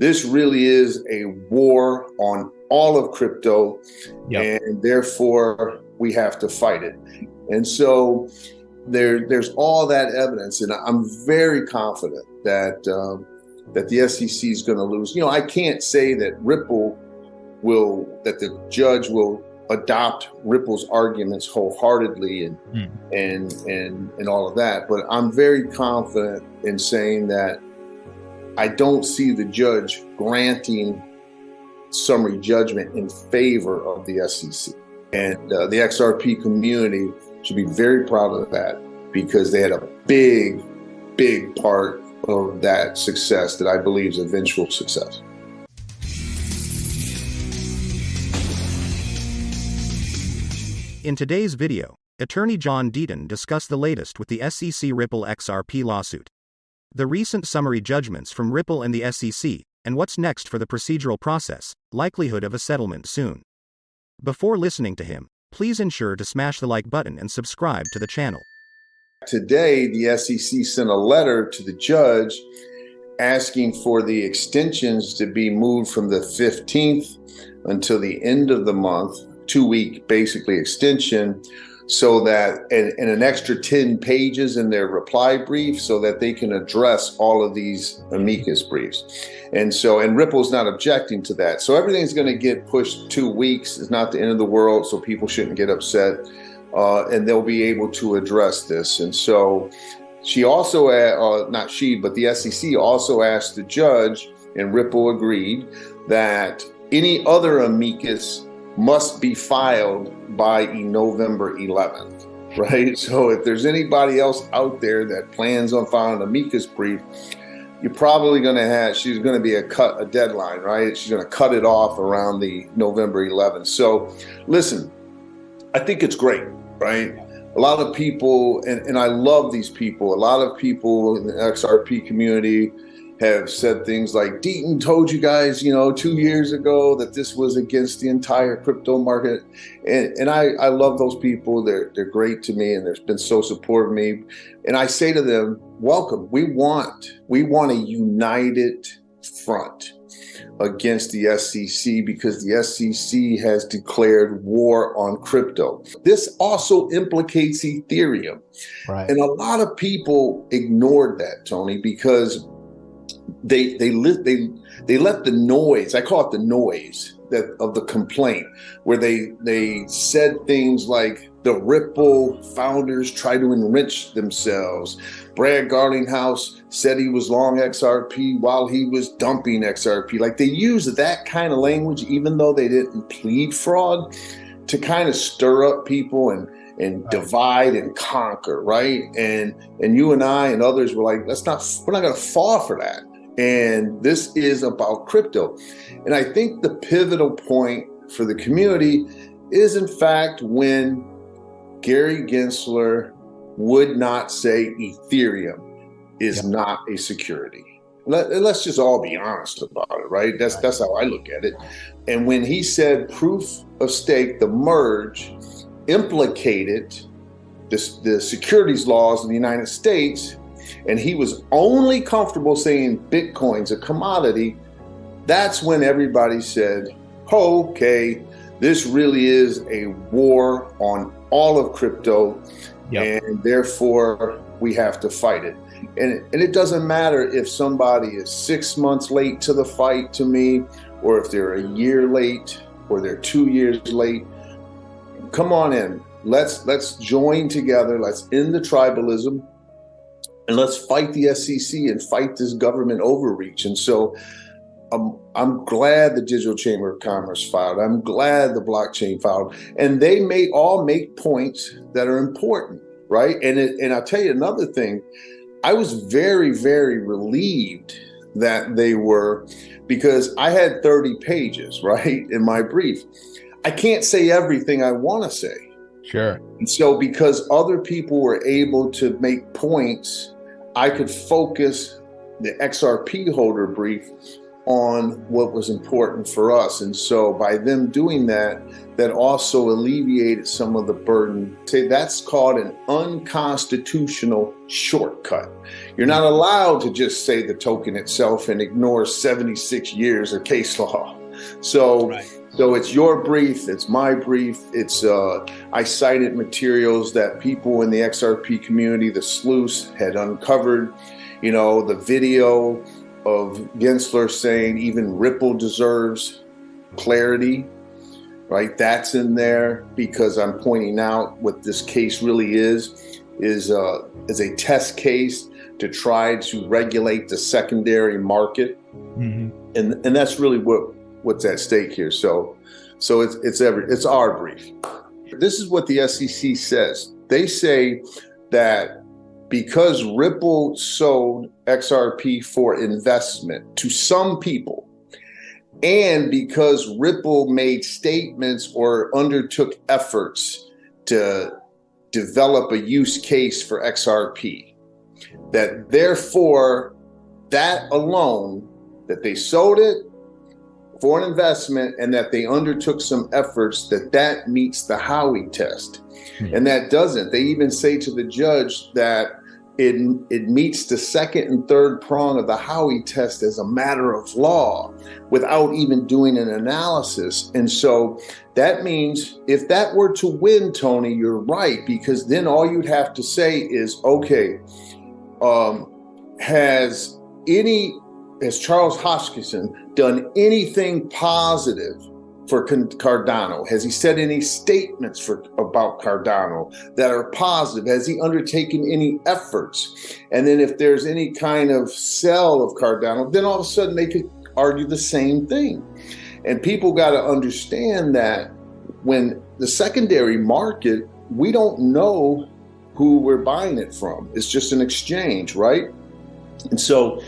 this really is a war on all of crypto, and therefore we have to fight it. And so there's all that evidence, and I'm very confident that that the SEC is going to lose. I can't say that that the judge will adopt Ripple's arguments wholeheartedly and all of that, but I'm very confident in saying that I don't see the judge granting summary judgment in favor of the SEC. And the XRP community should be very proud of that, because they had a big part of that success that I believe is eventual success. In today's video, Attorney John Deaton discussed the latest with the SEC Ripple XRP lawsuit, the recent summary judgments from Ripple and the SEC, and what's next for the procedural process, likelihood of a settlement soon. Before listening to him, please ensure to smash the like button and subscribe to the channel. Today, the SEC sent a letter to the judge asking for the extensions to be moved from the 15th until the end of the month, 2-week basically extension, so that and an extra 10 pages in their reply brief so that they can address all of these amicus briefs. And Ripple's not objecting to that. So everything's going to get pushed 2 weeks. It's not the end of the world, so people shouldn't get upset. And they'll be able to address this. And so she also, not she, but the SEC also asked the judge, and Ripple agreed, that any other amicus must be filed by November 11th, right? So if there's anybody else out there that plans on filing an amicus brief, you're probably going to she's going to be a deadline, right? She's going to cut it off around the November 11th. So listen, I think it's great, right? A lot of people, and I love these people, a lot of people in the XRP community have said things like, Deaton told you guys, 2 years ago that this was against the entire crypto market. And I love those people. They're great to me, and they've been so supportive of me. And I say to them, welcome. We want a united front against the SEC, because the SEC has declared war on crypto. This also implicates Ethereum. Right. And a lot of people ignored that, Tony, because they let the noise, I call it the noise of the complaint, where they said things like the Ripple founders try to enrich themselves. Brad Garlinghouse said he was long XRP while he was dumping XRP. Like, they used that kind of language, even though they didn't plead fraud, to kind of stir up people and divide and conquer, right? And you and I and others were like, we're not going to fall for that. And this is about crypto. And I think the pivotal point for the community is, in fact, when Gary Gensler would not say Ethereum is not a security. Let's just all be honest about it, right? That's how I look at it. And when he said proof of stake, the merge, implicated the securities laws in the United States, and he was only comfortable saying Bitcoin's a commodity, that's when everybody said, okay, this really is a war on all of crypto, and therefore we have to fight it. And it doesn't matter if somebody is 6 months late to the fight to me, or if they're a year late, or they're 2 years late. Come on in. Let's join together. Let's end the tribalism, and let's fight the SEC and fight this government overreach. And so I'm glad the Digital Chamber of Commerce filed. I'm glad the blockchain filed. And they may all make points that are important, right? And I'll tell you another thing. I was very, very relieved that they were, because I had 30 pages, right, in my brief. I can't say everything I want to say. Sure. And so because other people were able to make points, I could focus the XRP holder brief on what was important for us. And so by them doing that, that also alleviated some of the burden. Say that's called an unconstitutional shortcut. You're not allowed to just say the token itself and ignore 76 years of case law. So, right. So it's your brief, it's my brief, it's I cited materials that people in the XRP community, the sleuths, had uncovered, the video of Gensler saying even Ripple deserves clarity, right? That's in there because I'm pointing out what this case really is a test case to try to regulate the secondary market. Mm-hmm. And that's really what's at stake here. So it's our brief. This is what the SEC says. They say that because Ripple sold XRP for investment to some people, and because Ripple made statements or undertook efforts to develop a use case for XRP, that therefore that alone, that they sold it for an investment and that they undertook some efforts, that meets the Howie test. And that doesn't. They even say to the judge that it meets the second and third prong of the Howie test as a matter of law without even doing an analysis. And so that means if that were to win, Tony, you're right, because then all you'd have to say is, okay, has Charles Hoskinson done anything positive for Cardano? Has he said any statements about Cardano that are positive? Has he undertaken any efforts? And then if there's any kind of sell of Cardano, then all of a sudden they could argue the same thing. And people got to understand that when the secondary market, we don't know who we're buying it from. It's just an exchange, right? And so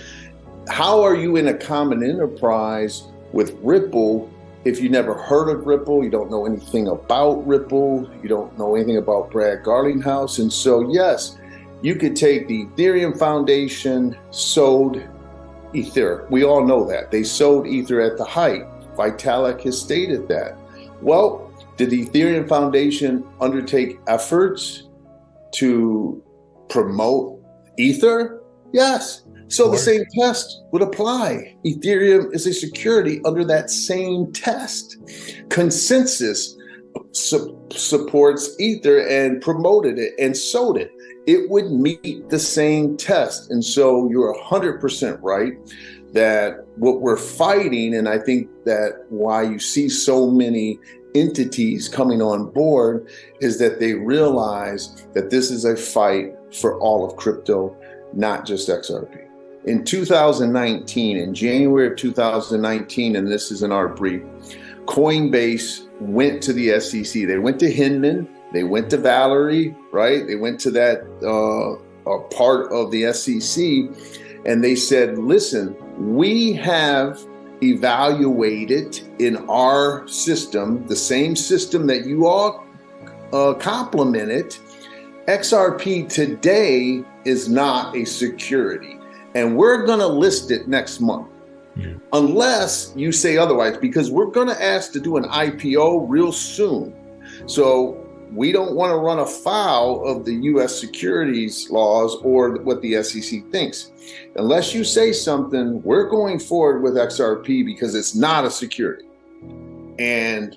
how are you in a common enterprise with Ripple if you never heard of Ripple, you don't know anything about Ripple, you don't know anything about Brad Garlinghouse? And so, yes, you could take the Ethereum Foundation sold Ether. We all know that. They sold Ether at the height. Vitalik has stated that. Well, did the Ethereum Foundation undertake efforts to promote Ether? Yes. So the same test would apply. Ethereum is a security under that same test. Consensus supports Ether and promoted it and sold it. It would meet the same test. And so you're 100% right that what we're fighting, and I think that why you see so many entities coming on board, is that they realize that this is a fight for all of crypto, not just XRP. In 2019, in January of 2019, and this is in our brief, Coinbase went to the SEC. They went to Hinman, they went to Valerie, right? They went to that part of the SEC, and they said, listen, we have evaluated in our system, the same system that you all complimented, XRP today is not a security. And we're going to list it next month, unless you say otherwise, because we're going to ask to do an IPO real soon. So we don't want to run afoul of the U.S. securities laws or what the SEC thinks. Unless you say something, we're going forward with XRP because it's not a security. And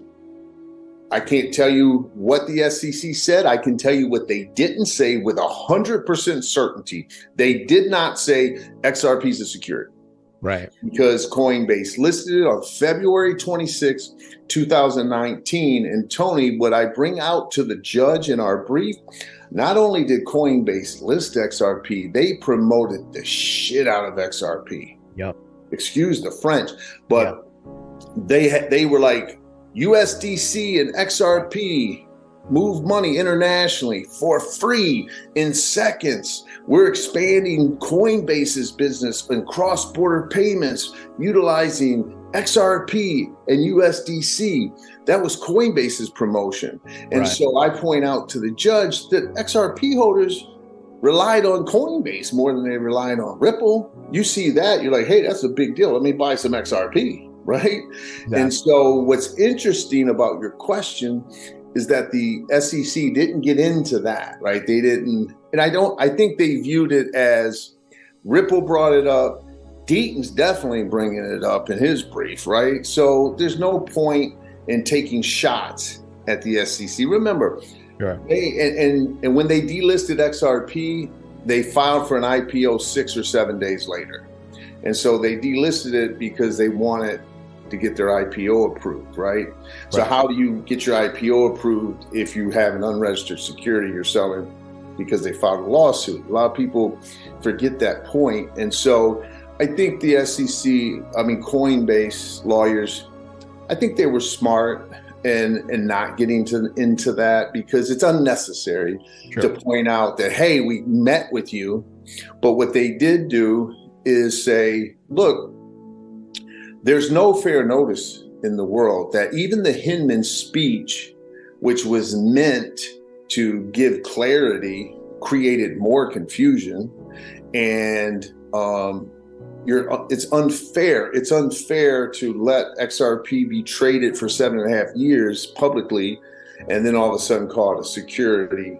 I can't tell you what the SEC said. I can tell you what they didn't say with 100% certainty. They did not say XRP is a security. Right. Because Coinbase listed it on February 26, 2019. And Tony, what I bring out to the judge in our brief, not only did Coinbase list XRP, they promoted the shit out of XRP. Yep. Excuse the French, but they were like, USDC and XRP move money internationally for free in seconds. We're expanding Coinbase's business and cross-border payments utilizing XRP and USDC. That was Coinbase's promotion. And so I point out to the judge that XRP holders relied on Coinbase more than they relied on Ripple. You see that, you're like, hey, that's a big deal. Let me buy some XRP, right? Yeah. And so what's interesting about your question is that the SEC didn't get into that, right? They didn't, and I think they viewed it as Ripple brought it up. Deaton's definitely bringing it up in his brief, right? So there's no point in taking shots at the SEC. Remember, sure. And when they delisted XRP, they filed for an IPO 6 or 7 days later. And so they delisted it because they wanted to get their IPO approved, right? So how do you get your IPO approved if you have an unregistered security you're selling because they filed a lawsuit? A lot of people forget that point. And so I think the SEC, Coinbase lawyers, I think they were smart and not getting into that because it's unnecessary to point out that, hey, we met with you. But what they did do is say, look, there's no fair notice in the world that even the Hinman speech, which was meant to give clarity, created more confusion. And it's unfair. It's unfair to let XRP be traded for 7.5 years publicly, and then all of a sudden call it a security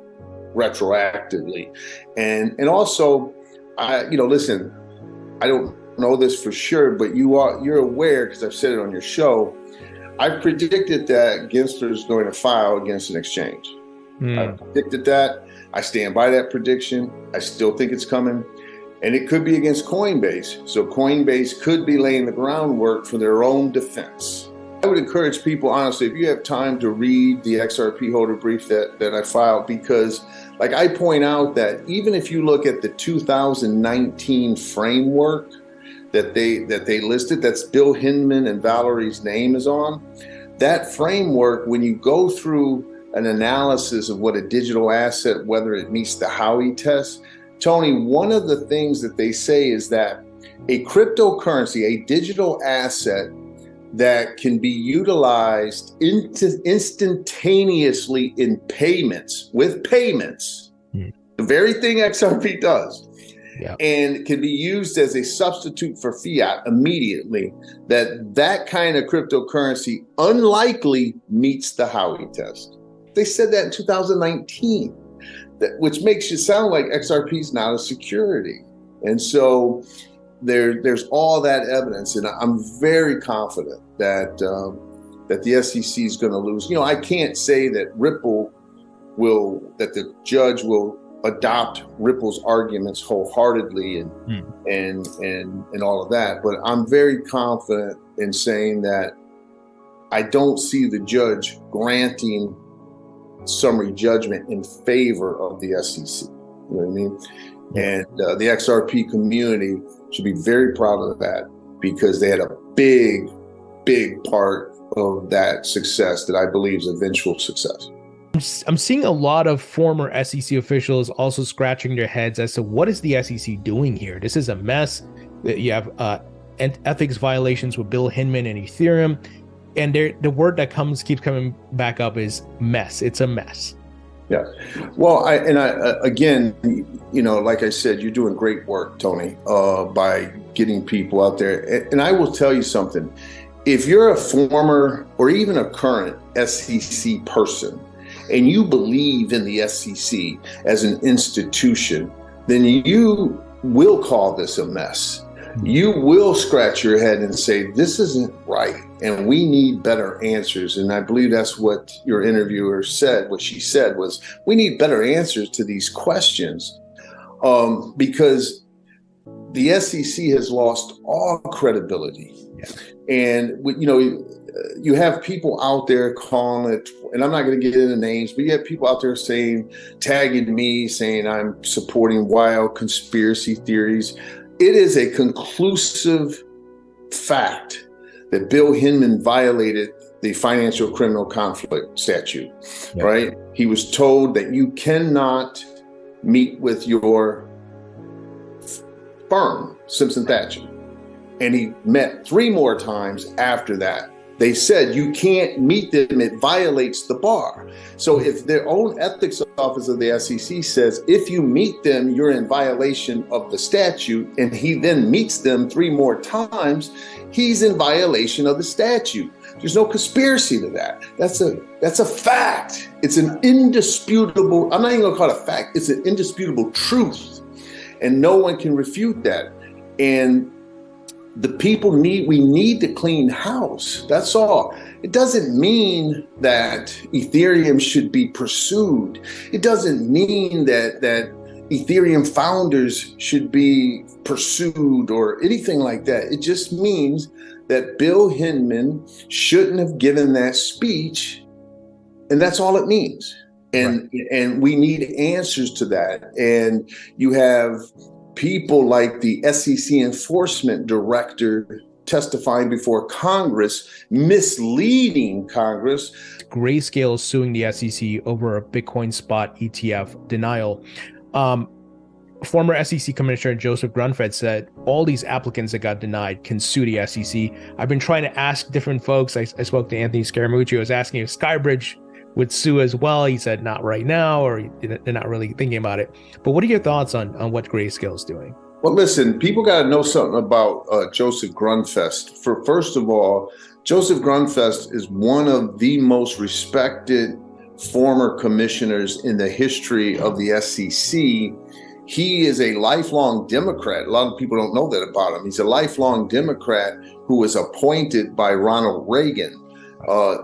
retroactively. And also, listen, I don't know this for sure, but you're aware because I've said it on your show. I predicted that Gensler is going to file against an exchange. I predicted that. I stand by that prediction. I still think it's coming. And it could be against Coinbase. So Coinbase could be laying the groundwork for their own defense. I would encourage people, honestly, if you have time to read the XRP holder brief that I filed, because like I point out that even if you look at the 2019 framework that they listed, that's Bill Hinman and Valerie's name is on, that framework, when you go through an analysis of what a digital asset, whether it meets the Howie test, Tony, one of the things that they say is that a cryptocurrency, a digital asset that can be utilized instantaneously in payments, the very thing XRP does, and can be used as a substitute for fiat immediately, that kind of cryptocurrency unlikely meets the Howie test. They said that in 2019. Which makes it sound like XRP is not a security. And so there's all that evidence. And I'm very confident that the SEC is going to lose. I can't say that that the judge will adopt Ripple's arguments wholeheartedly and all of that. But I'm very confident in saying that I don't see the judge granting summary judgment in favor of the SEC. You know what I mean? And the XRP community should be very proud of that because they had a big part of that success that I believe is eventual success. I'm seeing a lot of former SEC officials also scratching their heads as to what is the SEC doing here? This is a mess. You have ethics violations with Bill Hinman and Ethereum. And the word that keeps coming back up is mess. It's a mess. Yeah. Well, again, like I said, you're doing great work, Tony, by getting people out there. And I will tell you something. If you're a former or even a current SEC person and you believe in the SEC as an institution, then you will call this a mess. You will scratch your head and say, this isn't right, and we need better answers. And I believe that's what your interviewer said. What she said was, we need better answers to these questions because the SEC has lost all credibility. Yeah. And, you have people out there calling it, and I'm not going to get into names, but you have people out there tagging me, saying I'm supporting wild conspiracy theories. It is a conclusive fact that Bill Hinman violated the financial criminal conflict statute, right? He was told that you cannot meet with your firm, Simpson Thacher. And he met 3 more times after that they said you can't meet them, it violates the bar. So if their own ethics office of the SEC says, if you meet them, you're in violation of the statute, and he then meets them 3 more times, he's in violation of the statute. There's no conspiracy to that. That's a fact. It's an indisputable, I'm not even gonna call it a fact, it's an indisputable truth. And no one can refute that. And the people we need to clean house. That's all. It doesn't mean that Ethereum should be pursued. It doesn't mean that Ethereum founders should be pursued or anything like that. It just means that Bill Hinman shouldn't have given that speech, and that's all it means. And we need answers to that. And you have people like the SEC enforcement director testifying before Congress, misleading Congress. Grayscale is suing the SEC over a Bitcoin spot ETF denial. Former SEC Commissioner Joseph Grunfeld said all these applicants that got denied can sue the SEC. I've been trying to ask different folks. I spoke to Anthony Scaramucci. I was asking if Skybridge would sue as well. He said not right now, or they're not really thinking about it. But what are your thoughts on what Grayscale is doing? Well, listen, people got to know something about Joseph Grunfeld. First of all, Joseph Grunfeld is one of the most respected former commissioners in the history of the SEC. He is a lifelong Democrat. A lot of people don't know that about him. He's a lifelong Democrat who was appointed by Ronald Reagan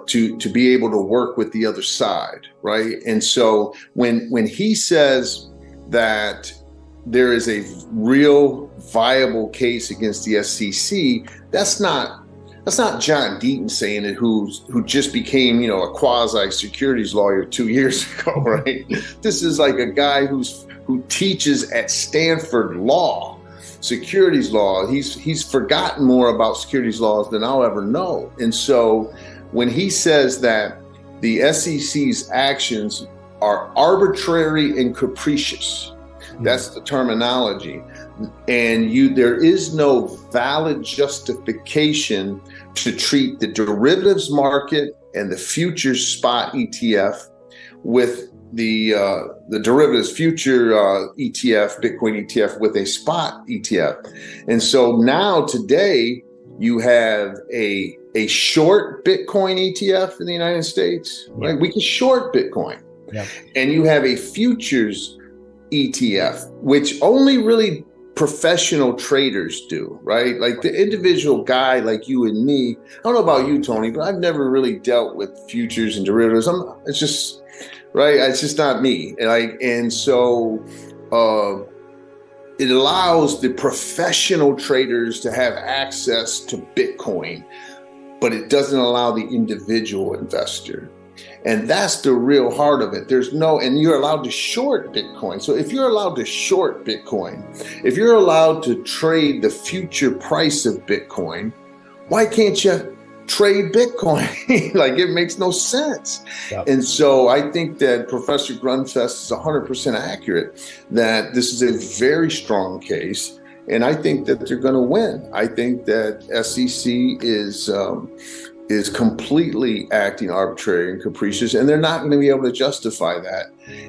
to be able to work with the other side, right? And so when he says that there is a real viable case against the SEC, that's not John Deaton saying it, who just became, a quasi securities lawyer 2 years ago, right? This is like a guy who teaches at Stanford Law, securities law. He's forgotten more about securities laws than I'll ever know. And so when he says that the SEC's actions are arbitrary and capricious, that's the terminology, and there is no valid justification to treat the derivatives market and the futures spot ETF with the derivatives future ETF, Bitcoin ETF, with a spot ETF. And so now today you have a short Bitcoin ETF in the United States, right? We can short Bitcoin. Yeah. And you have a futures ETF, which only really professional traders do, right? Like the individual guy like you and me. I don't know about you, Tony, but I've never really dealt with futures and derivatives. It's just right. It's just not me. And so it allows the professional traders to have access to Bitcoin, but it doesn't allow the individual investor. And that's the real heart of it. And you're allowed to short Bitcoin. So if you're allowed to short Bitcoin, if you're allowed to trade the future price of Bitcoin, why can't you trade Bitcoin? Like, it makes no sense. Yeah. And so I think that Professor Grunfeld is 100% accurate, that this is a very strong case. And I think that they're going to win. I think that SEC is completely acting arbitrary and capricious, and they're not going to be able to justify that.